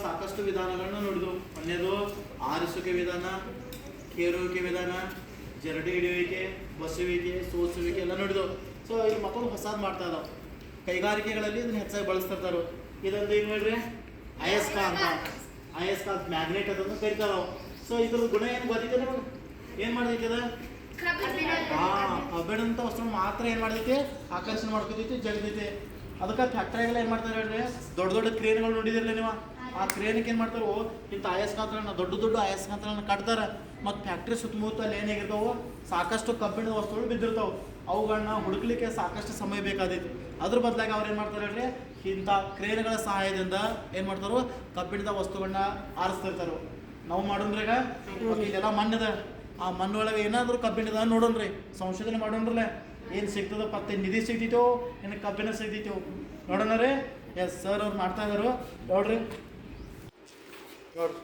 ಸಾಕಷ್ಟು ವಿಧಾನಗಳನ್ನ ನೋಡಿದ್ವು. ಒಂದೇದು ಆರಿಸುವಿಕೆ ವಿಧಾನ, ಕೇರುವಿಕೆ ವಿಧಾನ, ಜರಡಿ ಹಿಡಿಯುವಿಕೆ, ಬಸುವಿಕೆ, ಸೋಸುವಿಕೆ ಎಲ್ಲ ನೋಡಿದವು. ಸೊ ಇಲ್ಲಿ ಮಕ್ಕಳು ಹೊಸದು ಮಾಡ್ತಾ ಇದಾವೆ. ಕೈಗಾರಿಕೆಗಳಲ್ಲಿ ಇದನ್ನ ಹೆಚ್ಚಾಗಿ ಬಳಸ್ತಿರ್ತಾರೆ. ಇದೊಂದು ಏನು ಹೇಳ್ರಿ, ಅಯಸ್ಕಾಂತ. ಅಯಸ್ಕಾಂತ ಮ್ಯಾಗ್ನೆಟ್ ಅದನ್ನು ಕರಿತಾವೆ. ಸೊ ಇದ್ರ ಗುಣ ಏನು ಗೊತ್ತೈತೆ ನಿಮಗೆ? ಏನು ಮಾಡೈತೆ ಅದ? ಕಬ್ಬಿಣಂತ ವಸ್ತು ಮಾತ್ರ ಏನು ಮಾಡೈತಿ, ಆಕರ್ಷಣೆ ಮಾಡ್ಕೊತೈತಿ, ಜಗದೈತಿ. ಅದಕ್ಕೆ ಫ್ಯಾಕ್ಟ್ರಿಗೆಲ್ಲ ಏನು ಮಾಡ್ತಾರೆ ಹೇಳ್ರಿ, ದೊಡ್ಡ ದೊಡ್ಡ ಕ್ರೇನ್ಗಳು ನೋಡಿದಿರಲಿ ನೀವು. ಆ ಕ್ರೇನಕ್ಕೆ ಏನು ಮಾಡ್ತಾರೋ ಇಂಥ ಅಯಸ್ಕಾಂತಗಳನ್ನ, ದೊಡ್ಡ ದೊಡ್ಡ ಅಯಸ್ಕಾಂತಗಳನ್ನ ಕಟ್ತಾರೆ. ಮತ್ತು ಫ್ಯಾಕ್ಟ್ರಿ ಸುತ್ತಮುತ್ತ ಅಲ್ಲಿ ಏನಾಗಿರ್ತಾವೆ, ಸಾಕಷ್ಟು ಕಬ್ಬಿಣದ ವಸ್ತುಗಳು ಬಿದ್ದಿರ್ತಾವೆ. ಅವುಗಳನ್ನ ಹುಡುಕ್ಲಿಕ್ಕೆ ಸಾಕಷ್ಟು ಸಮಯ ಬೇಕಾದೈತಿ. ಅದ್ರ ಬದಲಾಗಿ ಅವ್ರು ಏನು ಮಾಡ್ತಾರೆ ಹೇಳ್ರಿ, ಇಂಥ ಕ್ರೇನ್ಗಳ ಸಹಾಯದಿಂದ ಏನು ಮಾಡ್ತಾರೋ ಕಬ್ಬಿಣದ ವಸ್ತುಗಳನ್ನ ಆರಿಸ್ತಿರ್ತಾರೆ. ನಾವು ಮಾಡೋಣ್ರಿ ಈಗ ಇಲ್ಲೆಲ್ಲ ಮಣ್ಣಿದ, ಆ ಮಣ್ಣೊಳಗೆ ಏನಾದರೂ ಕಬ್ಬಿಣದ ನೋಡೋಣ್ರಿ, ಸಂಶೋಧನೆ ಮಾಡೋಣ್ರಲ್ಲ, ಏನು ಸಿಗ್ತದೋ ಪತ್ತೆ, ನಿಧಿ ಸಿಗ್ತೈತೋ ಏನು ಕಬ್ಬಿಣ ಸಿಗ್ತೈತೋ ನೋಡೋಣ ರೀ. ಎಸ್ ಸರ್ ಅವ್ರು ಮಾಡ್ತಾ ಇದ್ದಾರೆ ನೋಡ್ರಿ. ನೋಡ್ರಿ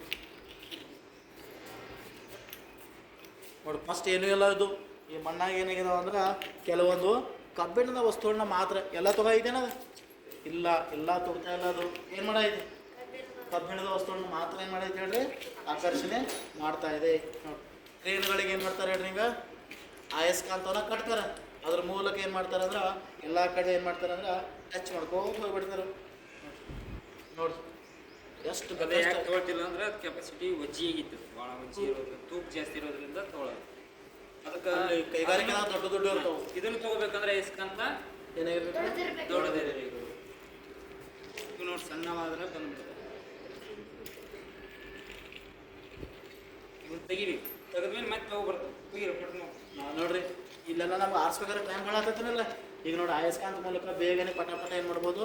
ಫಸ್ಟ್ ಏನೂ ಇಲ್ಲ. ಇದು ಈ ಮಣ್ಣಾಗ ಏನಾಗಿದಾವ ಅಂದ್ರೆ ಕೆಲವೊಂದು ಕಬ್ಬಿಣದ ವಸ್ತುಗಳನ್ನ ಮಾತ್ರ. ಎಲ್ಲ ತೊಗೊಂಡಿದ್ದೇನ ಇಲ್ಲ, ಎಲ್ಲ ತೊಗೊತಾ ಇಲ್ಲ. ಅದು ಏನು ಮಾಡೈತಿ, ಕಬ್ಬಿಣದ ವಸ್ತುಗಳನ್ನ ಮಾತ್ರ ಏನು ಮಾಡೈತಿ ಹೇಳ್ರಿ, ಆಕರ್ಷಣೆ ಮಾಡ್ತಾ ಇದೆ. ಟ್ರೈನ್ಗಳಿಗೆ ಏನು ಮಾಡ್ತಾರೆ ಹೇಳ್ರಿ, ಹಿಂಗೆ ಅಯಸ್ಕಾಂತವನ್ನ ಕಟ್ತಾರೆ. ಅದ್ರ ಮೂಲಕ ಏನು ಮಾಡ್ತಾರೆ ಅಂದ್ರೆ ಎಲ್ಲ ಕಡೆ ಏನು ಮಾಡ್ತಾರೆ ಅಂದ್ರೆ ಟಚ್ ಮಾಡ್ಕೊಂಡು ಹೋಗ್ಬಿಡ್ತಾರೆ. ನೋಡ್ರಿ ಎಷ್ಟು ತೊಗೊಳ್ತಿಲ್ಲ ಅಂದ್ರೆ ಕೆಪಾಸಿಟಿ ವಜ್ಜಿ ಆಗಿತ್ತು, ಭಾಳ ವಜ್ಜಿ ಇರೋದು, ತೂಕ ಜಾಸ್ತಿ ಇರೋದ್ರಿಂದ ತೊಗೊಳ್ಳೋದು. ಅದಕ್ಕೆ ಕೈಗಾರಿಕೆ ದೊಡ್ಡ ದೊಡ್ಡ ಇರ್ತಾವೆ. ಇದನ್ನು ತೊಗೋಬೇಕಂದ್ರೆ ಅಯಸ್ಕಾಂತ ಏನಾಗಿರ್ಬೇಕು, ದೊಡ್ಡದೇ ಇರಬೇಕು. ಇದು ನೋಡಿ ಸಣ್ಣವಾದ್ರೆ ಬಂದ್ಬಿಡ್ತದೆ. ಇದನ್ನು ತೆಗಿಬೇಕು, ತೆಗೆದ್ಮೇಲೆ ಮತ್ತೆ ತೊಗೊಬರ್ತದೆ. ತೆಗಿರಿ ಪಟ್ಟ ನೋಡ್ರಿ. ಇಲ್ಲೆಲ್ಲ ನಮ್ಗೆ ಆರಿಸ್ಬೇಕಾದ್ರೆ ಟೈಮ್ ಭಾಳ ಆಗ್ತೈತಲ್ಲ. ಈಗ ನೋಡಿ ಅಯಸ್ಕಾಂತ ಮೂಲಕ ಬೇಗನೆ ಪಟ ಏನು ಮಾಡ್ಬೋದು,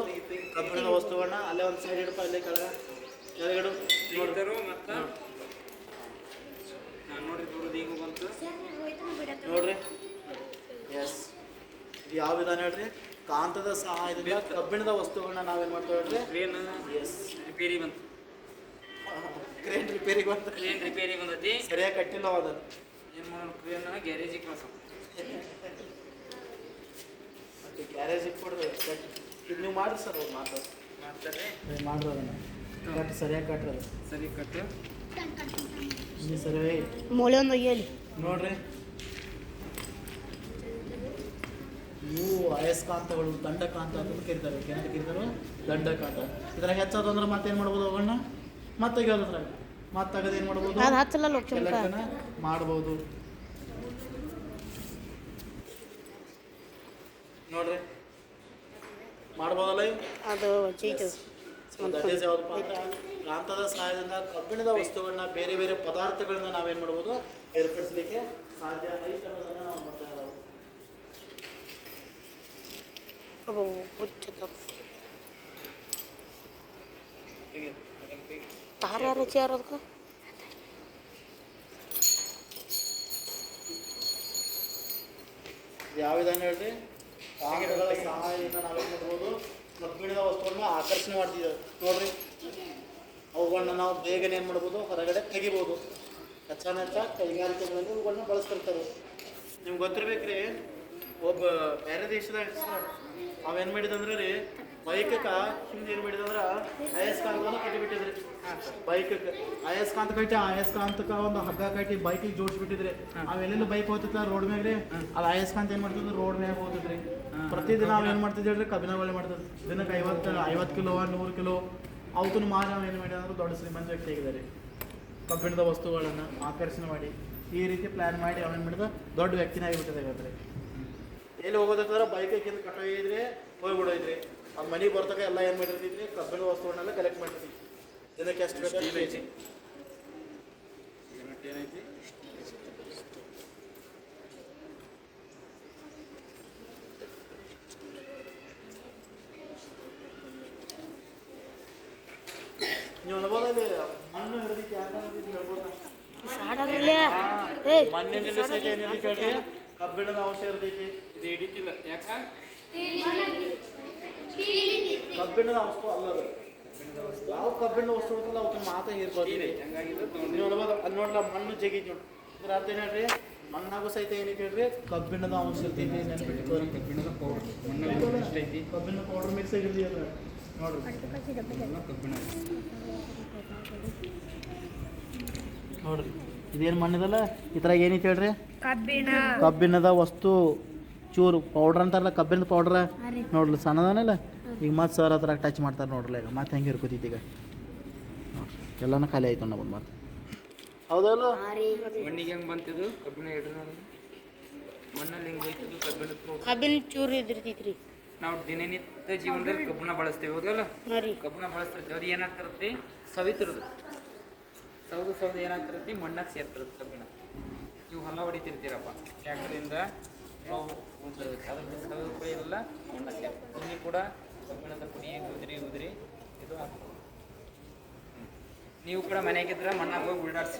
ಕಬ್ಬಿಣದ ವಸ್ತುಗಳನ್ನ ಅಲ್ಲೇ ಒಂದು ಸೈಡ್ ಇಡಪ್ಪ, ಇಲ್ಲೇ ಕೆಳಗಡೆ ನೋಡ್ತಾರೋ. ಮತ್ತು ನಾನು ನೋಡಿ ದೂರದ ಈಗ ಬಂತು ನೋಡ್ರಿ. ಎಸ್, ಇದು ಯಾವ ವಿಧಾನ ಹೇಳ್ರಿ, ಕಾಂತದ ಸಹಾಯದಿಂದ ಕಬ್ಬಿಣದ ವಸ್ತುಗಳನ್ನ ನಾವೇನು ಮಾಡ್ತೇವೆ ಹೇಳ್ರಿ, ಕ್ರೇನ್. ಎಸ್, ರಿಪೇರಿ ಬಂತು, ಕ್ರೇನ್ ರಿಪೇರಿಗೆ ಬಂತು. ಕ್ರೇನ್ ರಿಪೇರಿ ಬಂದೈತಿ, ಸರಿಯಾಗಿ ಕಟ್ಟಿಲ್ಲ ಅದನ್ನು. ಏನು ಮಾಡೋಣ, ಕ್ರೇನ್ ಗ್ಯಾರೇಜಿಗೆ ಕಳ್ಸೋ. ಮತ್ತು ಗ್ಯಾರೇಜಿಗೆ ಕೊಡ್ರಿ, ಇದು ನೀವು ಮಾಡಿರಿ ಸರ್. ಅವ್ರು ಮಾಡ್ತಾರೆ ಮಾಡ್ರಿ ಅದನ್ನು ಕಟ್ಟು, ಸರಿಯಾಗಿ ಕಟ್ರಿ. ಅದು ಸರಿ ಕಟ್ಟು ಈ ಸರಿ ಮೊಳೆ ಒಂದು ಒಯ್ಯಲಿ ನೋಡ್ರಿ. ಇವು ಅಯಸ್ಕಾಂತಗಳು ದಂಡಕಾಂತ ಅಂತ ಕರೀತಾರೆ. ಏನಂತ ಕರೀತಾರೆ, ದಂಡಕಾಂತ. ಇದ್ರಾಗ ಹೆಚ್ಚಾದಂದ್ರೆ ಮತ್ತೇನು ಮಾಡ್ಬೋದು, ಅವುಗಳನ್ನ ಮತ್ತೆ ತೆಗಿಯೋದ್ರಾಗ ಮತ್ತೆ ತೆಗೆದು ಏನು ಮಾಡ್ಬೋದು, ಅದು ಹಚ್ಚಲ್ಲ ಎಲ್ಲಕ್ಕನ ಮಾಡ್ಬೋದು. ನೋಡ್ರಿ ಮಾಡ್ಬೋದಲ್ಲ. ಅದು ಚೀಟು ಯಾವ್ದಪ್ಪ ಅಂದ್ರೆ ಕಾಂತದ ಸಹಾಯದಿಂದ ಕಬ್ಬಿಣದ ವಸ್ತುಗಳನ್ನ, ಬೇರೆ ಬೇರೆ ಪದಾರ್ಥಗಳನ್ನ ನಾವೇನು ಮಾಡ್ಬೋದು, ಏರ್ಪಡಿಸಲಿಕ್ಕೆ ಸಾಧ್ಯ ಐತೆ ಅನ್ನೋದನ್ನ ನಾವು ಮಾಡ್ತಾ ಇದ್ದಾವೆ. ತಾರ ಚೇರ್ ಅದಕ್ಕೆ ಯಾವ ವಿಧಾನ ಹೇಳ್ರಿ, ಕಾಂತಗಳ ಸಹಾಯದಿಂದ ನಾವೇನು ಮಾಡ್ಬೋದು, ಕಬ್ಬಿಣದ ವಸ್ತುಗಳನ್ನ ಆಕರ್ಷಣೆ ಮಾಡ್ತಿದ್ದೇವೆ. ನೋಡ್ರಿ, ಅವುಗಳನ್ನ ನಾವು ಬೇಗನೆ ಏನು ಮಾಡ್ಬೋದು, ಹೊರಗಡೆ ತೆಗಿಬೋದು. ಹೆಚ್ಚಾನೆಚ್ಚ ಕೈಗಾರಿಕೆಗಳಲ್ಲಿ ಇವುಗಳನ್ನ ಬಳಸ್ತಿರ್ತಾರೆ. ನಿಮ್ಗೆ ಗೊತ್ತಿರ್ಬೇಕ್ರಿ, ಒಬ್ಬ ಬೇರೆ ದೇಶದಾಗ ಅವೇನು ಮಾಡಿದಂದ್ರೆ ರೀ, ಬೈಕಕ್ಕೆ ಹಿಂದೆ ಏನು ಮಾಡಿದಂದ್ರೆ ಅಯಸ್ಕಾಂತವನ್ನು ಕಟ್ಟಿಬಿಟ್ಟಿದ್ರಿ. ಬೈಕಕ್ಕೆ ಅಯಸ್ಕಾಂತ ಕಟ್ಟಿ, ಅಯಸ್ಕಾಂತಕ್ಕೆ ಒಂದು ಹಗ್ಗ ಕಟ್ಟಿ ಬೈಕಿಗೆ ಜೋಡಿಸ್ಬಿಟ್ಟಿದ್ರಿ. ಅವೆಲ್ಲೆಲ್ಲ ಬೈಕ್ ಹೋಗ್ತಿತ್ತ ರೋಡ್ ಮ್ಯಾಗ ರೀ, ಅದು ಅಯಸ್ಕಾಂತ ಏನು ಮಾಡ್ತಿದ್ರು, ರೋಡ್ ಮ್ಯಾಗ ಹೋಗ್ತಿದ್ರಿ. ಪ್ರತಿದಿನ ನಾವು ಏನು ಮಾಡ್ತಿದ್ವಿ ಹೇಳ್ರಿ, ಕಬ್ಬಿಣ ಒಳ್ಳೆ ಮಾಡ್ತಿದ್ವಿ. ದಿನಕ್ಕೆ 50 ಕಿಲೋ 100 ಕಿಲೋ ಅವತ್ತನ್ನು ಮಾರಿ ನಾವು ಏನು ಮಾಡಿದ್ರೆ ದೊಡ್ಡ ಶ್ರೀಮಂತ ವ್ಯಕ್ತಿ ಆಗಿದ್ದಾರೆ. ಕಬ್ಬಿಣದ ವಸ್ತುಗಳನ್ನು ಆಕರ್ಷಣೆ ಮಾಡಿ ಈ ರೀತಿ ಪ್ಲ್ಯಾನ್ ಮಾಡಿ ಅವೇನು ಮಾಡಿದ ದೊಡ್ಡ ವ್ಯಕ್ತಿನೇ ಆಗಿಬಿಟ್ಟಿದೆ. ಹೇಳ್ರಿ, ಎಲ್ಲಿ ಹೋಗೋದಂದ್ರೆ ಬೈಕಿಗೆ ಕಟ್ಟೋಗಿದ್ರಿ, ಹೋಗ್ಬಿಡೋದ್ರಿ. ಅದು ಮನೆಗೆ ಬರ್ತಕ್ಕ ಎಲ್ಲ ಏನು ಮಾಡಿರ್ತಿದ್ರಿ, ಕಬ್ಬಿಣದ ವಸ್ತುಗಳನ್ನೆಲ್ಲ ಕಲೆಕ್ಟ್ ಮಾಡ್ತೀವಿ. ದಿನಕ್ಕೆ ಎಷ್ಟು ಬೇಕಾದ್ರೆ ಏನೈತಿ ನೀವು ಅನ್ಬೋದಲ್ಲಿ ಮಣ್ಣು ಹಿಡಿದೈತಿ, ಯಾಕಂದ್ರೆ ಹೇಳ್ಬೋದು, ಮಣ್ಣಿನಲ್ಲಿ ಸಹಿತ ಏನಿದೆ ಕೇಳ್ರಿ, ಕಬ್ಬಿಣದ ಅಂಶ ಇರ್ತೈತಿ. ಇದು ಹಿಡಿತಿಲ್ಲ, ಯಾಕೆ ಕಬ್ಬಿಣದ ವಸ್ತು ಅಲ್ಲದು. ಯಾವ ಕಬ್ಬಿಣದ ವಸ್ತು ಇರ್ತಲ್ಲ ಅವಕ್ಕೆ ಮಾತ್ರ ಇರ್ಬೋದು. ನೀವು ನೋಡ್ಬೋದು, ಅಲ್ಲಿ ನೋಡ್ಲ ಮಣ್ಣು ಜಗಿದ್ ನೋಡಿ, ಇದ್ರ ಅರ್ಥ ಏನು ಹೇಳ್ರಿ, ಮಣ್ಣಾಗೂ ಸಹಿತ ಏನೈತಿ ಹೇಳ್ರಿ, ಕಬ್ಬಿಣದ ಅಂಶ ಇರ್ತೈತಿ. ನೆನ್ಪಿಟ್ಟು ಕಬ್ಬಿಣದ ಪೌಡರ್, ಮಣ್ಣಲ್ಲಿ ಎಷ್ಟೈತಿ, ಕಬ್ಬಿಣದ ಪೌಡರ್ ಮಿಕ್ಸ್ ಆಗಿರ್ಲಿ ಅದು ನೋಡ್ರಿ. ಕಬ್ಬಿಣ ನೋಡ್ರಿ ಇದೇನು ಮಣ್ಣಿದಲ್ಲ ಇದ್ರಾಗ ಏನೈತೆ ಹೇಳ್ರಿ ಕಬ್ಬಿಣ ಕಬ್ಬಿಣದ ವಸ್ತು ಚೂರು ಪೌಡ್ರ್ ಅಂತಾರಲ್ಲ ಕಬ್ಬಿಣದ ಪೌಡ್ರ ನೋಡ್ರಿ ಸಣ್ಣದನಲ್ಲ ಈಗ ಮತ್ತೆ ಸರ್ ಅದ್ರಾಗ ಟಚ್ ಮಾಡ್ತಾರೆ ನೋಡ್ರಲ್ಲ ಈಗ ಮತ್ತೆ ಹೆಂಗೆ ಇರ್ಕೋತೈತಿ ಈಗ ನೋಡ್ರಿ ಎಲ್ಲನೂ ಖಾಲಿ ಆಯ್ತು ನಮ್ಮ ಮತ್ತೆ ಹೌದಲ್ಲ ಮಣ್ಣಿಗೆ ಹೆಂಗೆ ಬಂತಿದ್ದು ಕಬ್ಬಿಣ ಇಡ್ರಿ ನೋಡೋದು ಮಣ್ಣಲ್ಲಿ ಹೆಂಗೆ ಹೋಯ್ತಿದ್ದು ಕಬ್ಬಿಣದ powder. ಕಬ್ಬಿನ ಚೂರು ಇದ್ರತೈತ್ರಿ ನಾವು ದಿನನಿತ್ಯ ಜೀವನದಲ್ಲಿ ಕಬ್ಬಣ ಬಳಸ್ತೀವಿ ಹೌದಲ್ಲ ಹಾಂ ರೀ ಕಬ್ಬಣ ಬಳಸ್ತಿರ್ತೀವಿ ಅದು ಏನಾಗ್ತಿರುತ್ತೆ ಸವಿತಿರೋದು ಸೌದು ಏನಾಗ್ತಿರುತ್ತೆ ಮಣ್ಣಾಗ ಸೇರ್ತಿರುತ್ತೆ ಕಬ್ಬಿಣ ನೀವು ಹೊಲ ಹೊಡಿತಿರ್ತೀರಪ್ಪ ಟ್ಯಾಕ್ಟರಿಂದ ನಾವು ಅದ್ರ ಎಲ್ಲ ಮಣ್ಣಾಗ ಸೇರ್ತದೆ ಇಲ್ಲಿ ಕೂಡ ಕಬ್ಬಿಣದ ಪುಡಿ ಉದುರಿ ಇದು ಆಗ್ತದೆ ನೀವು ಕೂಡ ಮನೆಯಾಗಿದ್ರೆ ಮಣ್ಣಾಗ ಹೋಗಿ ಉಳ್ಳಾಡ್ಸಿ